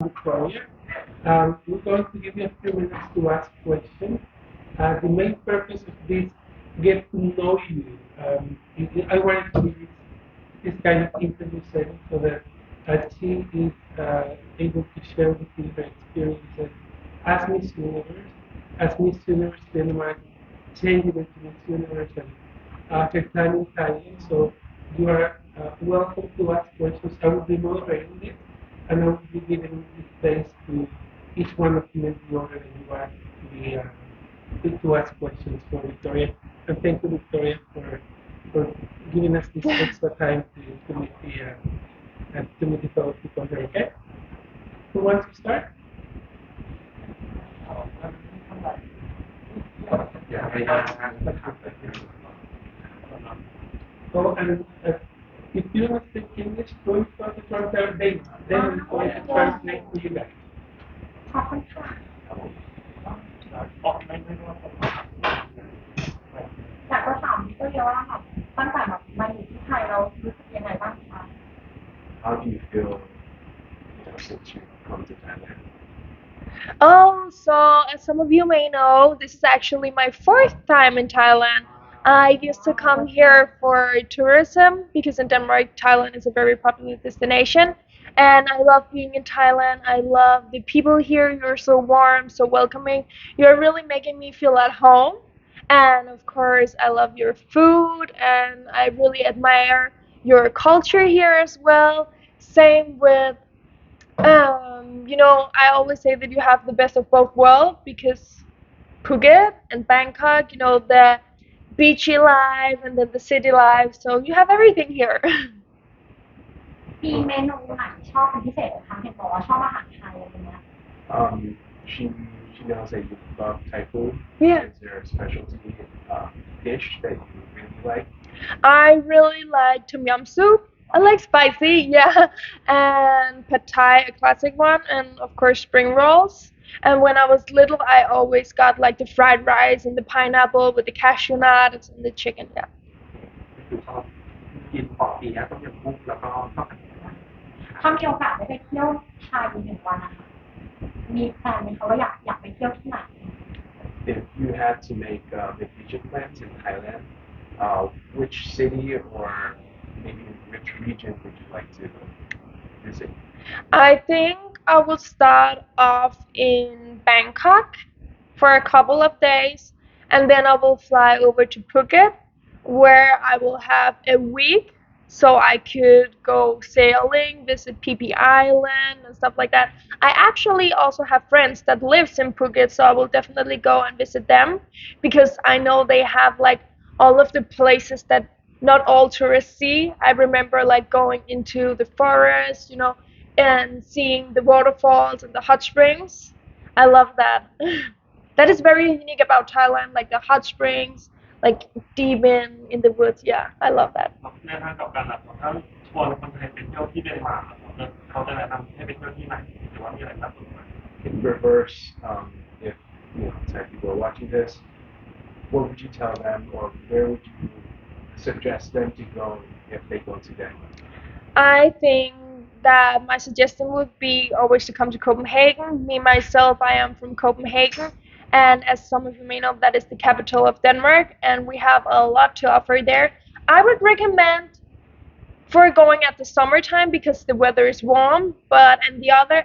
Victoria. We're going to give you a few minutes to ask questions. The main purpose of this get to know you. I wanted to do this kind of interview setting so that she is able to share with you her experiences as Miss Universe, Denmark, changing into Miss Universe and her time in Thailand. So you are welcome to ask questions. I will be moderating it and I will be giving the space to each one of you in the order that you are to ask questions for Victoria. And thank you, Victoria, for giving us this extra time to meet the fellow people here. Okay? Who wants to start? Oh, and if you don't speak English, go to the translator. Then we're going to translate for you guys. ขอบคุณค่ะอยากจะถามก็เยอะว่าแบบตั้งแต่แบบมาอยู่ที่ไทยเรารู้สึกยังไงบ้างคะ How do you feel, since you come to Thailand? So as some of you may know, this is actually my fourth time in Thailand. I used to come here for tourism because in Denmark, Thailand is a very popular destination. And I love being in Thailand. I love the people here. You're so warm, so welcoming. You're really making me feel at home. And of course, I love your food and I really admire your culture here as well. Same with I always say that you have the best of both worlds because Phuket and Bangkok, the beachy life and then the city life. So you have everything here. มีเมนูไหนชอบเป็นพิเศษไหมคะเห็นบอกว่าชอบอาหารไทยอะไรเงี้ย She knows that you love Thai food. Yeah. Is there a specialty dish that you really like? I really like tom yum soup. I like spicy, yeah, and pad thai, a classic one, and of course spring rolls. And when I was little, I always got like the fried rice and the pineapple with the cashew nuts and the chicken, yeah. คือชอบกินปอเปี๊ยะต้มยำกุ้งแล้วก็ชอบอาหารไทย ถ้ามีโอกาสได้ไปเที่ยวไทยอีกหนึ่งวันนะคะมีแพลนไหมคะว่าอยากไปเที่ยวที่ไหน If you had to make vacation plans in Thailand, which city or maybe which region would you like to visit? I think I will start off in Bangkok for a couple of days, and then I will fly over to Phuket, where I will have a week so I could go sailing, visit PP Island and stuff like that. I actually also have friends that lives in Phuket, so I will definitely go and visit them because I know they have like all of the places that not all tourists see. I remember like going into the forest, and seeing the waterfalls and the hot springs. I love that. That is very unique about Thailand, like the hot springs, like deep in the woods. Yeah, I love that. ในทางกลับกันนะถ้าชวนคนไทยไปเที่ยวที่เดนมาร์กเขาจะแนะนำให้ไปเที่ยวที่ไหนหรือว่ามีอะไรน่าสนใจ In reverse, if Thai people are watching this, what would you tell them, or where would you suggest them to go if they go to Denmark? I think that my suggestion would be always to come to Copenhagen. Me myself, I am from Copenhagen, and as some of you may know, that is the capital of Denmark, and we have a lot to offer there. I would recommend for going at the summertime because the weather is warm, but on the other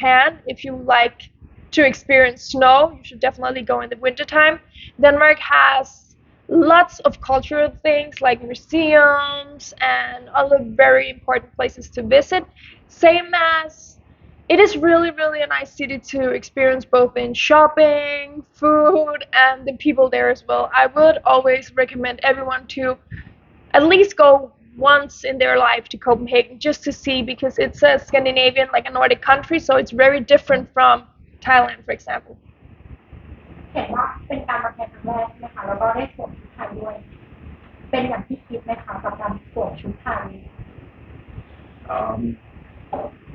hand, if you like to experience snow, you should definitely go in the wintertime. Denmark has lots of cultural things like museums and other very important places to visit. Same as it is really, really a nice city to experience both in shopping, food, and the people there as well. I would always recommend everyone to at least go once in their life to Copenhagen just to see because it's a Scandinavian, like a Nordic country, so it's very different from Thailand, for example. เห็นว่าเป็นการมาแข่งครั้งแรกใช่ไหมคะแล้วก็ได้สวมชุดไทยด้วยเป็นอย่างที่คิดไหมคะกับการสวมชุดไทย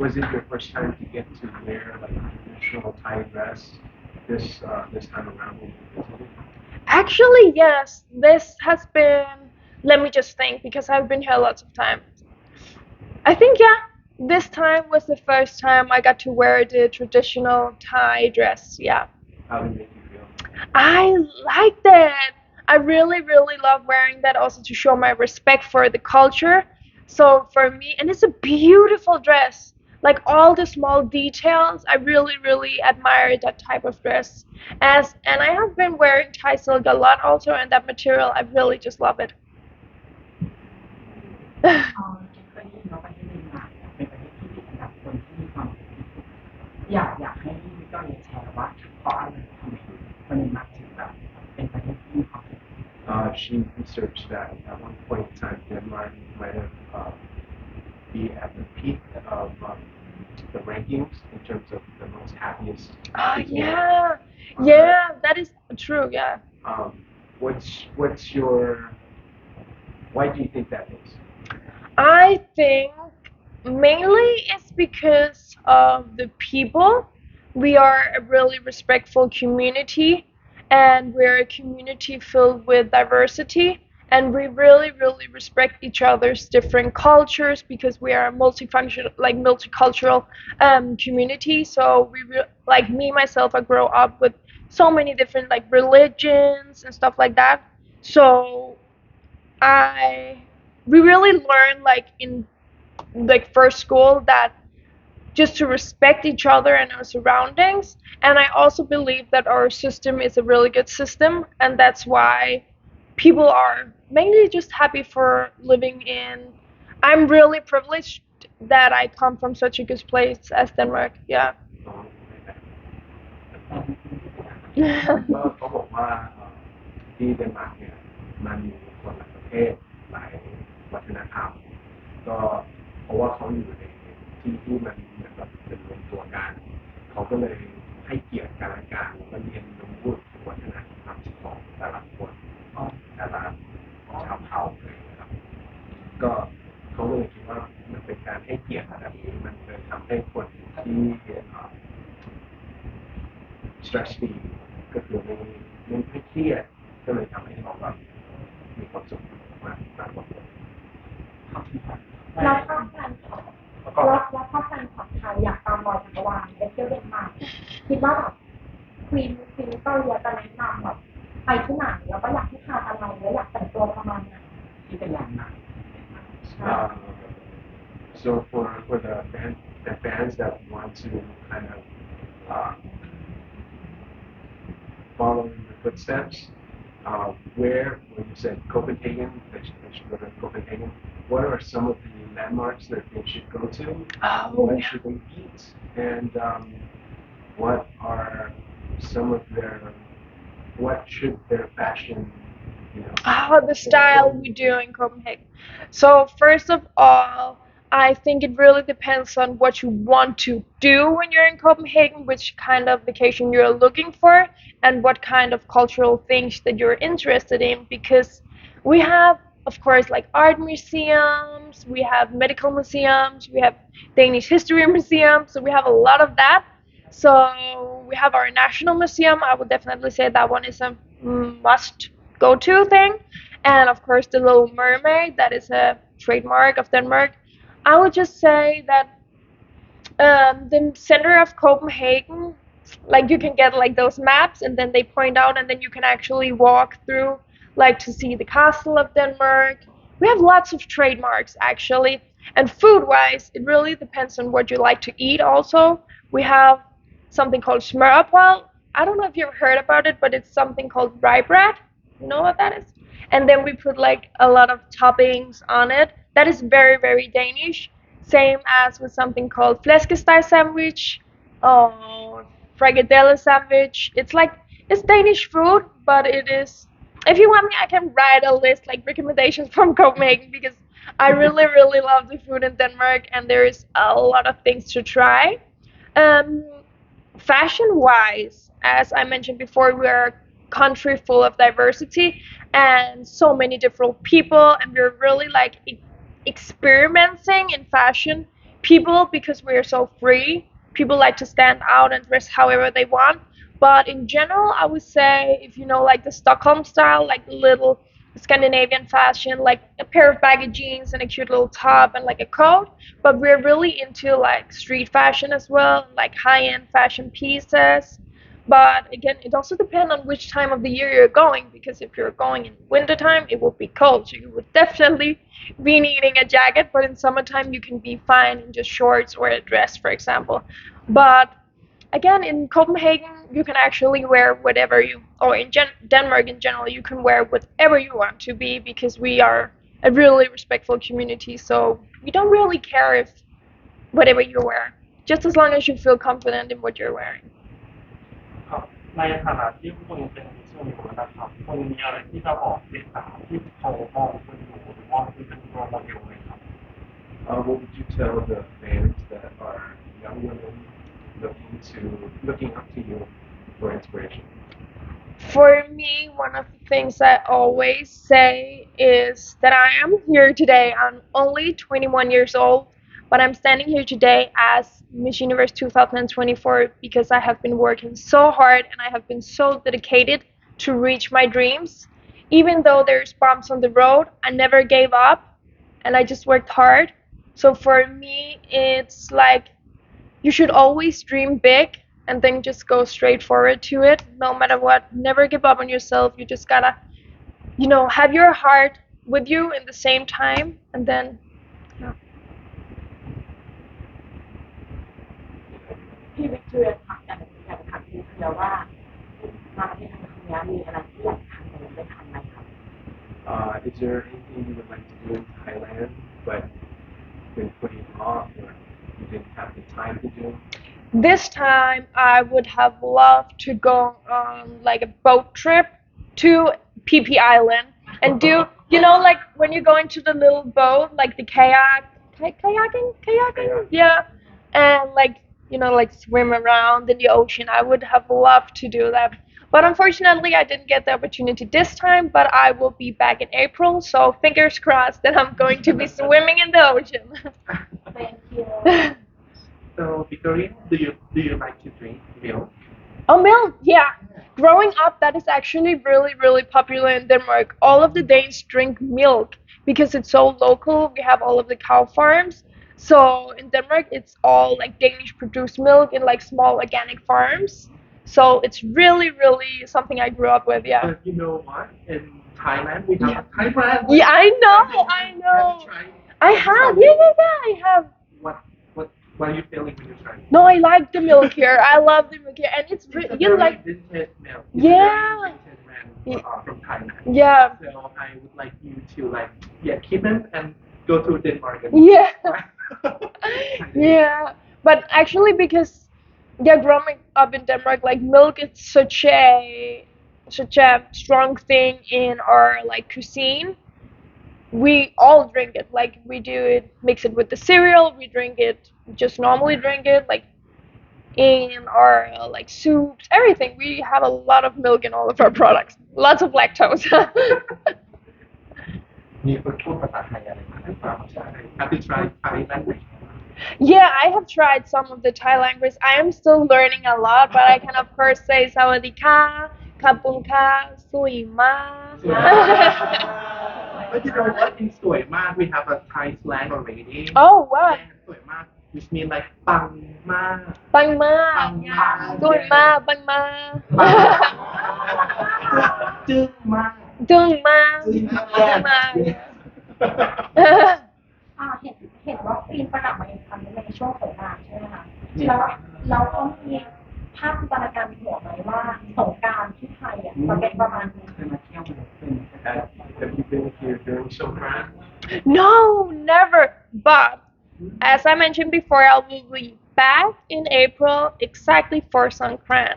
Was it your first time to get to wear like a traditional Thai dress this time around when you visited? Actually, yes, this has been, let me just think because I've been here lots of times. I think, yeah, this time was the first time I got to wear the traditional Thai dress. Yeah. How did it make you feel? I like that. I really, really love wearing that also to show my respect for the culture. So for me, and it's a beautiful dress. Like all the small details, I really, really admire that type of dress. And I have been wearing Thai silk a lot also, and that material, I really just love it. เคยได้ยินว่าประเทศเดนมาร์กเป็นประเทศที่ติดอันดับคนที่มีความสุขที่สุดอยากให้พี่ก้อยแชร์ว่าเพราะอะไรทำไมคนเดนมาร์กถึงแบบเป็นประเทศที่มีความสุข She researched that at one point in time Denmark might have be at the peak of the rankings in terms of the most happiest people. Yeah, yeah, that is true. Yeah. What's your why do you think that is? I think mainly it's because of the people. We are a really respectful community, and we're a community filled with diversity. And we really, really respect each other's different cultures because we are a multifunctional, like multicultural community. So like me myself, I grow up with so many different like religions and stuff like that. So I we really learn like in like first school that just to respect each other and our surroundings. And I also believe that our system is a really good system, and that's why people are mainly just happy for living in. I'm really privileged that I come from such a good place as Denmark. Yeah. ก็เขาบอกว่าที่เดนมาร์กเนี่ยมันมีคนหลายประเทศหลายวัฒนธรรมก็เพราะว่าเขาอยู่ในที่มันเหมือนแบบเป็นรวมตัวกันเขาก็เลยให้เกียรติกันและกันแล้วก็เรียนรู้วัฒนธรรมของแต่ละคนแต่ละชาวเผ่าเลยนะครับก็เขาเลยคิดว่ามันเป็นการให้เกียรติแบบนี้มันเลยทำให้คนที่stress free ก็คือไม่เครียดก็เลยทำให้เขาแบบมีความสุขมากกว่า แล้วถ้าแฟนคลับแล้วถ้าแฟนคลับไทยอยากตามรอยจักรวาลไปเที่ยวเดนมาร์กคิดว่าแบบควีนก็เรียจะแนะนำแบบไปที่ไหนแล้วก็อยากที่ทานอะไรแล้วอยากแต่งตัวประมาณไหน ที่เป็นแลนด์มาร์ค So for the fans that want to kind of follow in the footsteps, where when you said Copenhagen, they should go to Copenhagen. What are some of the landmarks that they should go to? What should they eat? And what are some of what should their fashion, The style we do in Copenhagen. So first of all, I think it really depends on what you want to do when you're in Copenhagen, which kind of vacation you're looking for, and what kind of cultural things that you're interested in. Because we have, of course, like art museums, we have medical museums, we have Danish history museums, so we have a lot of that. So we have our national museum. I would definitely say that one is a must go-to thing. And of course, the Little Mermaid, that is a trademark of Denmark. I would just say that the center of Copenhagen, like you can get like those maps and then they point out and then you can actually walk through like to see the castle of Denmark. We have lots of trademarks actually. And food-wise, it really depends on what you like to eat also. We have something called smørrebrød. I don't know if you've heard about it, but it's something called rye bread. You know what that is? And then we put like a lot of toppings on it. That is very, very Danish. Same as with something called flæskesteg sandwich or frikadelle sandwich. It's Danish food, but it is. If you want me, I can write a list like recommendations from Copenhagen because I really, really love the food in Denmark and there is a lot of things to try. Fashion-wise, as I mentioned before, we are a country full of diversity and so many different people, and we're really like experimenting in fashion people because we are so free. People like to stand out and dress however they want. But in general, I would say if you know like the Stockholm style, like the little Scandinavian fashion, like a pair of baggy jeans and a cute little top and like a coat. But we're really into like street fashion as well, like high-end fashion pieces. But again, it also depends on which time of the year you're going, because if you're going in wintertime, it will be cold, so you would definitely be needing a jacket. But in summertime, you can be fine in just shorts or a dress, for example. But again, in Copenhagen, you can actually wear whatever you, or in Denmark in general, you can wear whatever you want to be, because we are a really respectful community. So we don't really care if whatever you wear, just as long as you feel confident in what you're wearing. ครับในฐานะที่คุณเป็นมิสยูนิเวิร์สนะครับคุณมีอะไรที่จะบอกเด็กสาวที่เขามองคุณอยู่หรือมองคุณเป็นโรลโมเดลไหมครับ What would you tell the fans that are young women looking up to you for inspiration? For me, one of the things I always say is that I am here today. I'm only 21 years old, but I'm standing here today as Miss Universe 2024 because I have been working so hard and I have been so dedicated to reach my dreams. Even though there's bumps on the road, I never gave up and I just worked hard. So for me, it's like you should always dream big and then just go straight forward to it, no matter what. Never give up on yourself. You just gotta, have your heart with you in the same time, and then, yeah. พี่วิกตอเรียค่ะอยากถามพี่เดียวว่ามาประเทศไทยครั้งนี้มีอะไรที่อยากทำแต่ยังไม่ทำไหมครับ Is there anything you would like to do in Thailand but been putting off or you didn't have the time to do? This time, I would have loved to go on like a boat trip to PP Island and do, like when you go into the little boat, like the kayaking, yeah, and like, like swim around in the ocean. I would have loved to do that. But unfortunately, I didn't get the opportunity this time, but I will be back in April, so fingers crossed that I'm going to be swimming in the ocean. Thank you. So Victoria, do you like to drink milk? Oh, milk, yeah. Growing up, that is actually really, really popular in Denmark. All of the Danes drink milk because it's so local. We have all of the cow farms. So in Denmark, it's all like Danish produced milk in like small organic farms. So it's really, really something I grew up with, yeah. But you know what? In Thailand, we have a Thai brand. Yeah, I know. Have you tried? I have, yeah, I have. What are you feeling when you try it? No, I like the milk here. I love the milk here, and it's It's a very vintage milk. It's a Yeah. very vintage brand from Thailand. Yeah. So I would like you to keep it and go to Denmark. Yeah. Yeah, but actually because growing up in Denmark, like milk is such a strong thing in our like cuisine. We all drink it, like we do it, mix it with the cereal, we drink it, just normally drink it, like in our like soups, everything. We have a lot of milk in all of our products, lots of lactose. มีคนพูดภาษาไทยอะไรมาหรือเปล่า Have you tried Thai language? Yeah, I have tried some of the Thai language. I am still learning a lot, but I can of course say Sawadika, Kapunka, Suima. But you know what? In สวยมาก we have a Thai slang already. Oh, what? สวยมาก which means like ปังมาก Bang ma. Doon ma, bang ma. จึ้งมาก Doon ma. Doon ma. เห็นว่าฟิล์มประกาศมาอีกครั้งในช่วงสงกรานต์ใช่ไหมคะแล้วเขามีภาพจินตนาการในหัวไหมว่าสงกรานต์ที่ไทยจะเป็นประมาณนี้ Have you been here during Songkran? No, never. But as I mentioned before, I will be back in April exactly for Songkran.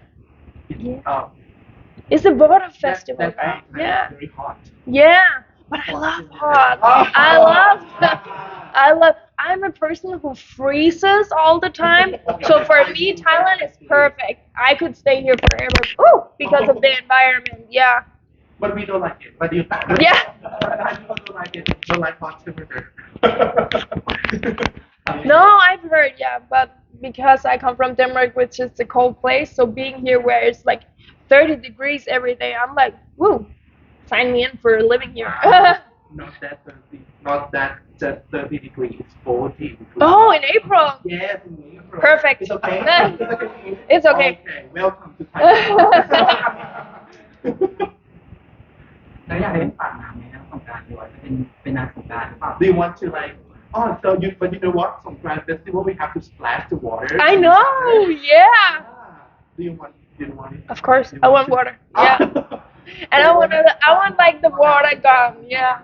It's a water festival, That right? time Yeah. is very hot. Yeah, but I love hot. I'm a person who freezes all the time. So for me, Thailand is perfect. I could stay here forever. Because of the environment. Yeah. But we don't like it. But you Yeah. don't like it. Don't like hot temperature. No, I've heard, yeah, but because I come from Denmark, which is a cold place, so being here where it's like 30 degrees every day, I'm like, woo, sign me in for living here. Not that 30, not that just 30 degrees, 40 degrees. Oh, in April. Yes, in April. Perfect. It's okay. It's okay. Okay, welcome to Thailand. แล้วอยากเล่นปากน้ำไหมนะสงกรานต์หรือว่าจะเป็นนางสงกรานต์หรือเปล่า Do you want to like? Oh, so but you know what? Songkran festival, we have to splash the water. I know. Yeah. Do you want? Do you want it? Of course, You I want to- water. Yeah. And I want like the water gun. Yeah.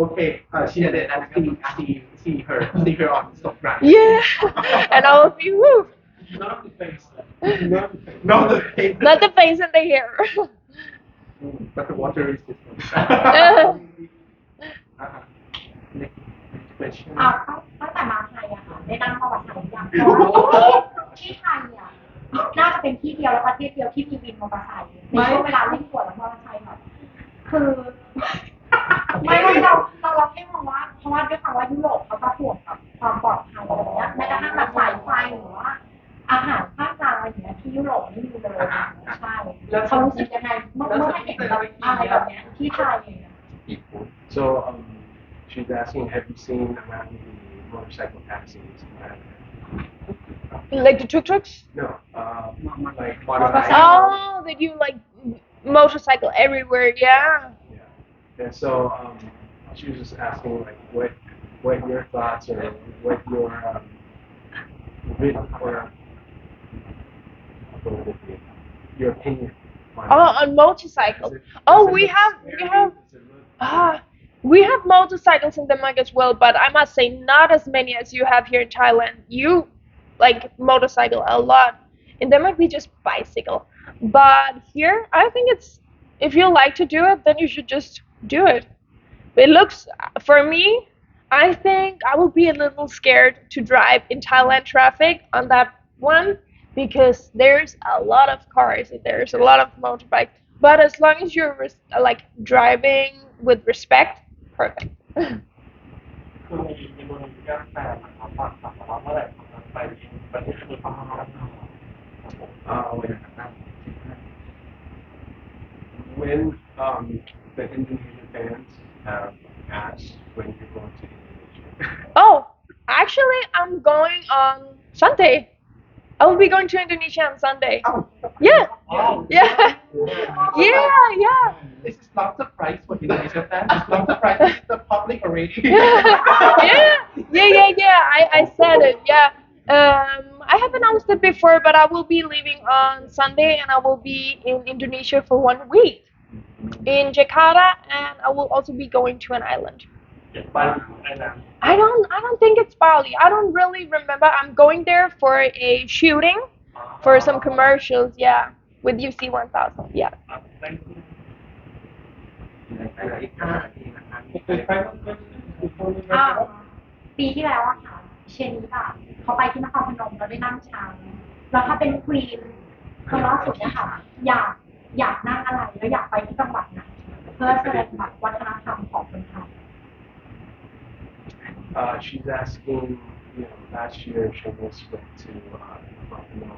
Okay, she did and see her on Songkran. Yeah. And I will be woo. Not the face. Not the face. Not the face. Not the face and the hair. But the water is different. Next question. ตั้งแต่มาไทยอะค่ะได้นั่งประวัติศาสตร์อย่างเพราะว่าที่ไทยอะน่าจะเป็นที่เดียวและประเทศเดียวที่มีวินมอเตอร์ไซค์ในช่วงเวลาเร่งด่วนแล้วมอเตอร์ไซค์แบบคือไม่เราแค่มองว่าเพราะว่าด้วยความว่ายุโรปเขาก็ห่วงกับความปลอดภัยอะไรเงี้ยแม้กระทั่งแบบสายไฟหรือว่าอาหารภาคกลางอะไรอย่างเงี้ยที่ยุโรปไม่มีเลยใช่แล้วเขารู้สึกยังไงเมื่อเห็นแบบอะไรแบบเนี้ยที่ไทย So she's asking, have you seen around the motorcycle taxis? Like the tuk-tuks? No, like motorcycle. Oh, that you like motorcycle everywhere. Yeah. Yeah. And so she was just asking like what your thoughts or what your your opinion on On motorcycles. Oh, we have motorcycles in Denmark as well, but I must say not as many as you have here in Thailand. You like motorcycle a lot. In Denmark we just bicycle. But here I think it's if you like to do it, then you should just do it. It looks for me, I think I will be a little scared to drive in Thailand traffic on that one because there's a lot of cars and there's a lot of motorbikes. But as long as you're like driving with respect, perfect. คือมีบริการแฟนนะครับฝากถามว่าเมื่อไหร่จะไปประเทศญี่ปุ่นครับ when the Indonesian fans have asked when you're going to Indonesia. Oh, actually, I'm going on Sunday. I will be going to Indonesia on Sunday. Oh, Yeah. wow. Yeah. Yeah. This is not surprise for Indonesia fans. It's not surprise. It's the public already. Yeah. I said it. Yeah. I have announced it before, but I will be leaving on Sunday, and I will be in Indonesia for 1 week in Jakarta, and I will also be going to an island. เก็บบ้านไอ้น้ำ I don't think it's Bali. I don't really remember. I'm going there for a shooting for some commercials. Yeah, with UC 1000. Yeah. Thank you. อีก5 นาทีนะครับ Okay, final question before we อ่า wrap up. ปีที่แล้วอะค่ะเชนนี่อะเขาไปที่นครพนมเราได้นั่งช้างแล้วถ้าเป็นควีนคนล่าสุดเนี่ยค่ะอยากนั่งอะไรแล้วอยากไปที่จังหวัดไหนเพื่อแสดงแบบวัฒนธรรมของคนไทย She's asking, last year Shanice went to Buffalo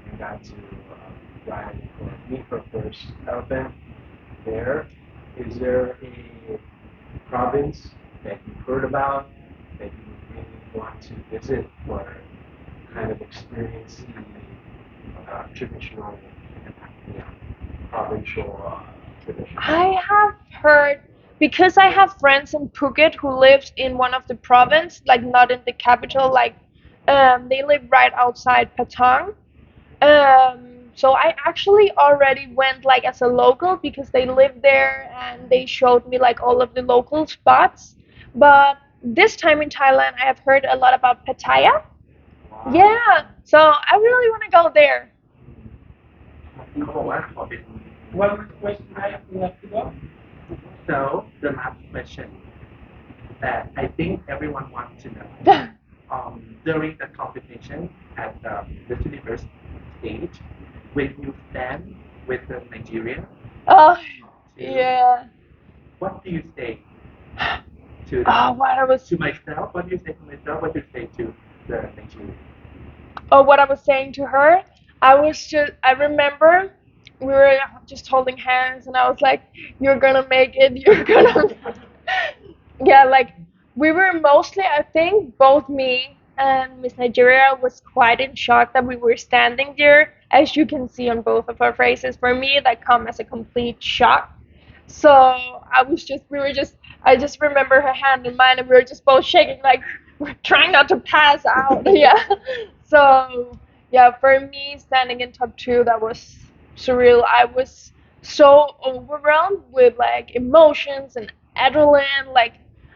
and got to ride or meet her first elephant there. Is there a province that you heard about that you really want to visit or kind of experience the traditional, provincial tradition? I have heard because I have friends in Phuket who lives in one of the province, like not in the capital, like they live right outside Patong. So I actually already went like as a local because they live there and they showed me like all of the local spots. But this time in Thailand, I have heard a lot about Pattaya. Yeah, so I really want to go there. เขาบอกว่าขอเป็น One question I have to go. So the last question that I think everyone wants to know during the competition at the universe stage when you stand with the Nigerian Oh, yeah. what do you say to Oh, what I was to myself what do you say to myself what do you say to the Nigerian what I was saying to her, I remember we were just holding hands, and I was like, "You're gonna make it. You're gonna." Yeah, like we were mostly, I think, both me and Miss Nigeria was quite in shock that we were standing there, as you can see on both of our faces. For me, that come as a complete shock. So I just remember her hand in mine, and we were just both shaking, like we're trying not to pass out. Yeah. So yeah, for me, standing in top two, that was surreal. I was so overwhelmed with like emotions and adrenaline. Like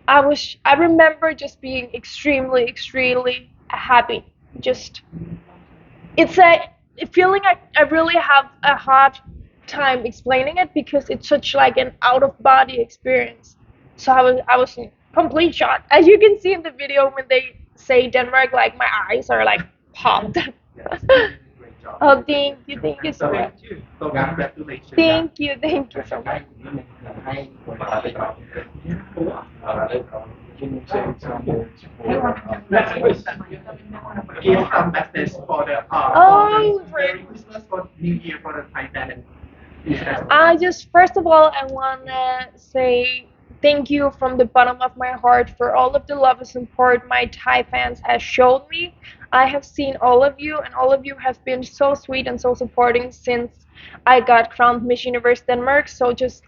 I remember just being extremely happy. Just it's a feeling I really have a hard time explaining it because it's such like an out of body experience. So I was in complete shock. As you can see in the video when they say Denmark, like my eyes are like popped. Yes, you did a great job. Oh, thank you so much. So congratulations. Thank you so ได้ much. นิดนึงให้คนมาไปก่อน Can you say some words for Give some message for the Oh, Merry Christmas for New Year for the Thailand. First of all, I wanna say thank you from the bottom of my heart for all of the love and support my Thai fans has shown me. I have seen all of you, and all of you have been so sweet and so supporting since I got crowned Miss Universe Denmark. So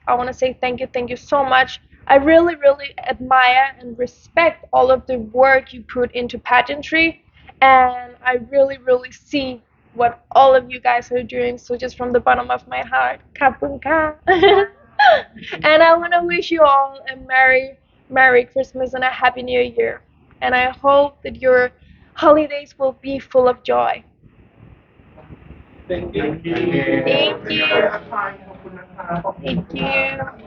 I wanna say thank you so much. I really admire and respect all of the work you put into pageantry, and I really see what all of you guys are doing. So just from the bottom of my heart, kapunka. And I want to wish you all a Merry Christmas and a Happy New Year. And I hope that your holidays will be full of joy. Thank you. Thank you. Thank you. Thank you.